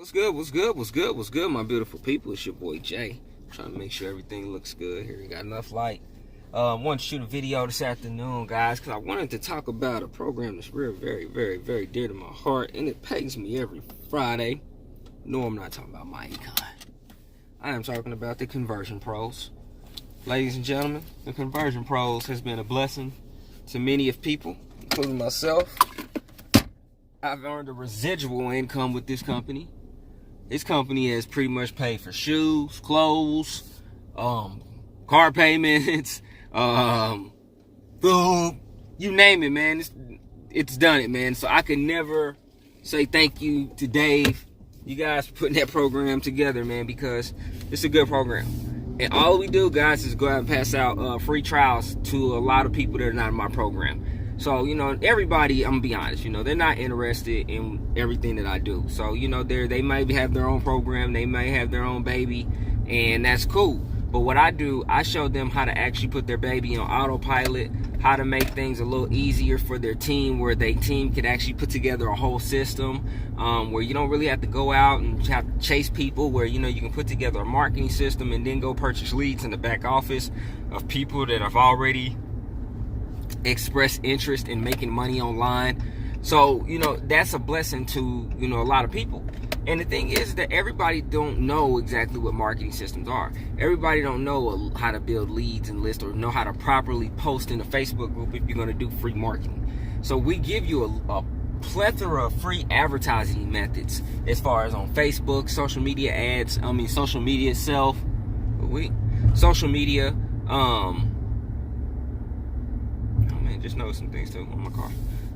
What's good? What's good? What's good? What's good, my beautiful people? It's your boy Jay. Trying to make sure everything looks good. Here we got enough light. Want to shoot a video this afternoon, guys, because I wanted to talk about a program that's very dear to my heart, and it pays me every Friday. No, I'm not talking about my econ. I am talking about the Conversion Pros. Ladies and gentlemen, the Conversion Pros has been a blessing to many of people, including myself. I've earned a residual income with this company. This company has pretty much paid for shoes, clothes, car payments, food, you name it, man. It's done it, man. So I can never say thank you to Dave, you guys, for putting that program together, man, because it's a good program. And all we do, guys, is go out and pass out free trials to a lot of people that are not in my program. So, you know, everybody, I'm gonna be honest, you know, they're not interested in everything that I do. So, you know, they might have their own program, they may have their own baby, and that's cool. But what I do, I show them how to actually put their baby on autopilot, how to make things a little easier for their team, where their team could actually put together a whole system, where you don't really have to go out and have to chase people, where, you know, you can put together a marketing system and then go purchase leads in the back office of people that have already express interest in making money online. So, you know, that's a blessing to, you know, a lot of people. And the thing is that everybody don't know exactly what marketing systems are. Everybody don't know how to build leads and lists, or know how to properly post in a Facebook group if you're going to do free marketing. So we give you a plethora of free advertising methods, as far as on Facebook, social media ads, social media itself, social media, just know some things too on my car,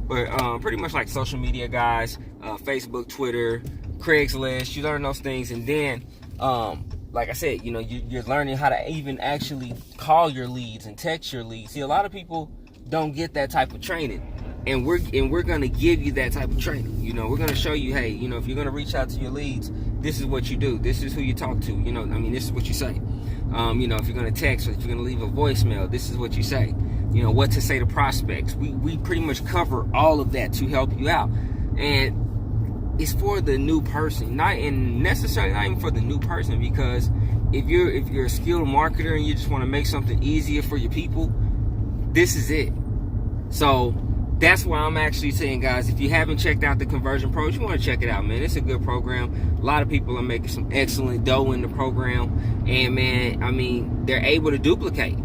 but pretty much like social media, guys, Facebook, Twitter, Craigslist. You learn those things, and then like I said, you know, you're learning how to even actually call your leads and text your leads. See, a lot of people don't get that type of training, and we're gonna give you that type of training. You know, we're gonna show you, hey, you know, if you're gonna reach out to your leads, this is what you do, this is who you talk to, you know, this is what you say. You know, if you're gonna text, or if you're gonna leave a voicemail, this is what you say. You know, what to say to prospects. We pretty much cover all of that to help you out. And it's for the new person, not even for the new person, because if you're a skilled marketer and you just want to make something easier for your people, this is it. So that's why I'm actually saying, guys, if you haven't checked out the Conversion Pros, you want to check it out, man. It's a good program. A lot of people are making some excellent dough in the program, and man, they're able to duplicate.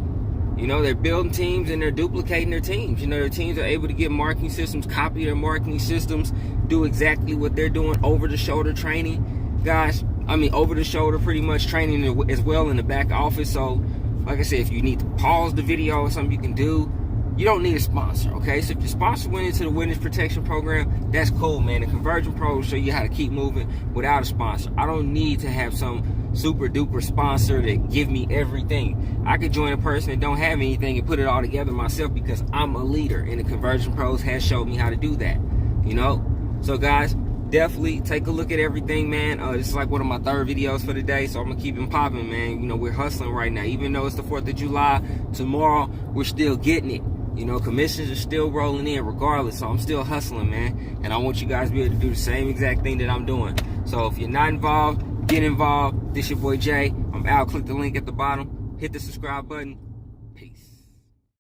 You know, they're building teams and they're duplicating their teams. You know, their teams are able to get marketing systems, copy their marketing systems, do exactly what they're doing, over-the-shoulder training. Guys, over-the-shoulder pretty much training as well in the back office. So, like I said, if you need to pause the video or something, you can do. You don't need a sponsor, okay? So if your sponsor went into the Witness Protection Program, that's cool, man. The Conversion Pros show you how to keep moving without a sponsor. I don't need to have some super duper sponsor that give me everything. I could join a person that don't have anything and put it all together myself, because I'm a leader, and the Conversion Pros has showed me how to do that, you know? So guys, definitely take a look at everything, man. This is like one of my third videos for the day, so I'm gonna keep them popping, man. You know, we're hustling right now. Even though it's the 4th of July, tomorrow we're still getting it. You know, commissions are still rolling in regardless, so I'm still hustling, man. And I want you guys to be able to do the same exact thing that I'm doing. So if you're not involved, get involved. This your boy Jay. I'm out. Click the link at the bottom. Hit the subscribe button.